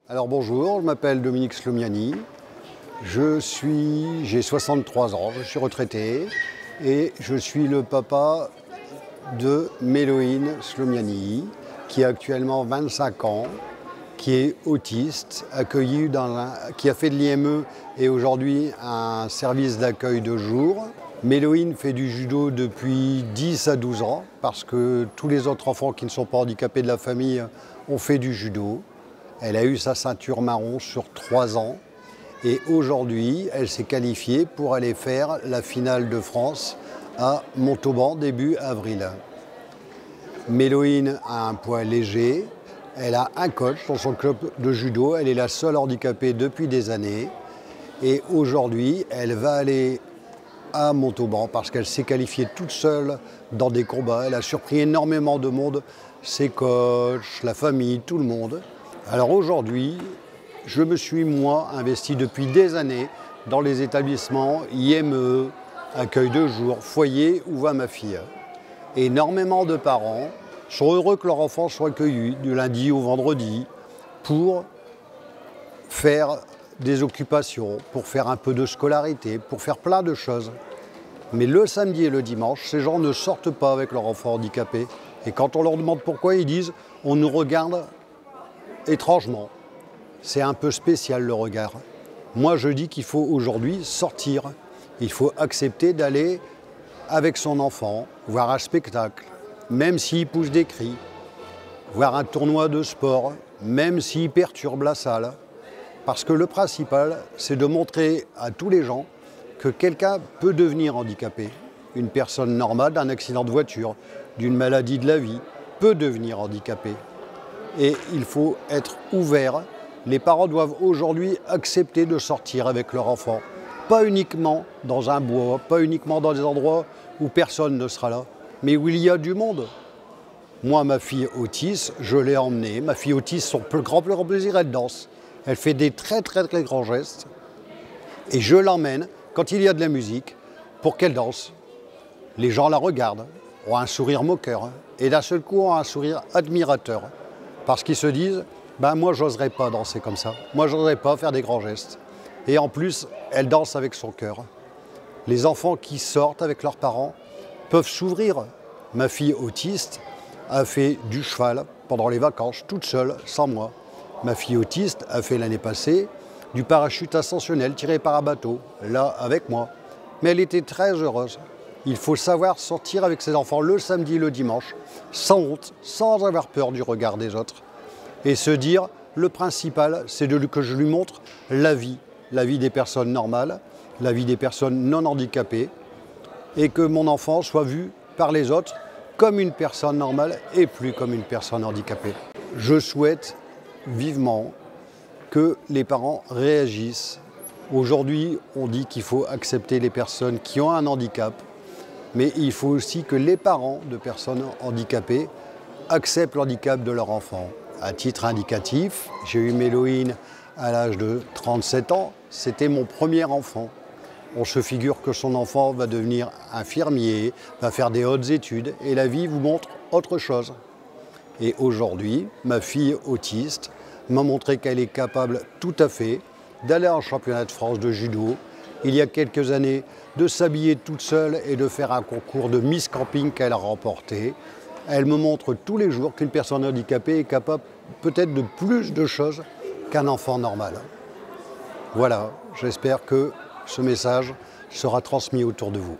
Alors bonjour, je m'appelle Dominique Slomiani, j'ai 63 ans, je suis retraité et je suis le papa de Méloïne Slomiani qui a actuellement 25 ans, qui est autiste, qui a fait de l'IME et aujourd'hui un service d'accueil de jour. Méloïne fait du judo depuis 10 à 12 ans parce que tous les autres enfants qui ne sont pas handicapés de la famille ont fait du judo. Elle a eu sa ceinture marron sur 3 ans et aujourd'hui, elle s'est qualifiée pour aller faire la finale de France à Montauban début avril. Méloïne a un poids léger, elle a un coach dans son club de judo, elle est la seule handicapée depuis des années et aujourd'hui, elle va aller à Montauban parce qu'elle s'est qualifiée toute seule dans des combats. Elle a surpris énormément de monde, ses coachs, la famille, tout le monde. Alors aujourd'hui, je me suis moi investi depuis des années dans les établissements IME, accueil de jour, foyer où va ma fille. Énormément de parents sont heureux que leur enfant soit accueilli du lundi au vendredi pour faire des occupations, pour faire un peu de scolarité, pour faire plein de choses. Mais le samedi et le dimanche, ces gens ne sortent pas avec leur enfant handicapé. Et quand on leur demande pourquoi, ils disent « on nous regarde étrangement ». C'est un peu spécial le regard. Moi je dis qu'il faut aujourd'hui sortir. Il faut accepter d'aller avec son enfant, voir un spectacle, même s'il pousse des cris, voir un tournoi de sport, même s'il perturbe la salle. Parce que le principal, c'est de montrer à tous les gens que quelqu'un peut devenir handicapé. Une personne normale d'un accident de voiture, d'une maladie de la vie, peut devenir handicapé. Et il faut être ouvert. Les parents doivent aujourd'hui accepter de sortir avec leur enfant. Pas uniquement dans un bois, pas uniquement dans des endroits où personne ne sera là, mais où il y a du monde. Moi, ma fille autiste, je l'ai emmenée. Ma fille autiste, son plus grand plaisir, elle danse. Elle fait des très grands gestes. Et je l'emmène, quand il y a de la musique, pour qu'elle danse. Les gens la regardent, ont un sourire moqueur, et d'un seul coup ont un sourire admirateur. Parce qu'ils se disent, moi j'oserais pas danser comme ça, moi j'oserais pas faire des grands gestes. Et en plus, elle danse avec son cœur. Les enfants qui sortent avec leurs parents peuvent s'ouvrir. Ma fille autiste a fait du cheval pendant les vacances, toute seule, sans moi. Ma fille autiste a fait l'année passée du parachute ascensionnel tiré par un bateau, là avec moi. Mais elle était très heureuse. Il faut savoir sortir avec ses enfants le samedi et le dimanche, sans honte, sans avoir peur du regard des autres. Et se dire, le principal, c'est que je lui montre la vie des personnes normales, la vie des personnes non handicapées, et que mon enfant soit vu par les autres comme une personne normale et plus comme une personne handicapée. Je souhaite vivement que les parents réagissent. Aujourd'hui, on dit qu'il faut accepter les personnes qui ont un handicap, mais il faut aussi que les parents de personnes handicapées acceptent l'handicap de leur enfant. À titre indicatif, j'ai eu Méloïne à l'âge de 37 ans, c'était mon premier enfant. On se figure que son enfant va devenir infirmier, va faire des hautes études, et la vie vous montre autre chose. Et aujourd'hui, ma fille autiste m'a montré qu'elle est capable tout à fait d'aller en championnat de France de judo, il y a quelques années, de s'habiller toute seule et de faire un concours de Miss Camping qu'elle a remporté. Elle me montre tous les jours qu'une personne handicapée est capable peut-être de plus de choses qu'un enfant normal. Voilà, j'espère que ce message sera transmis autour de vous.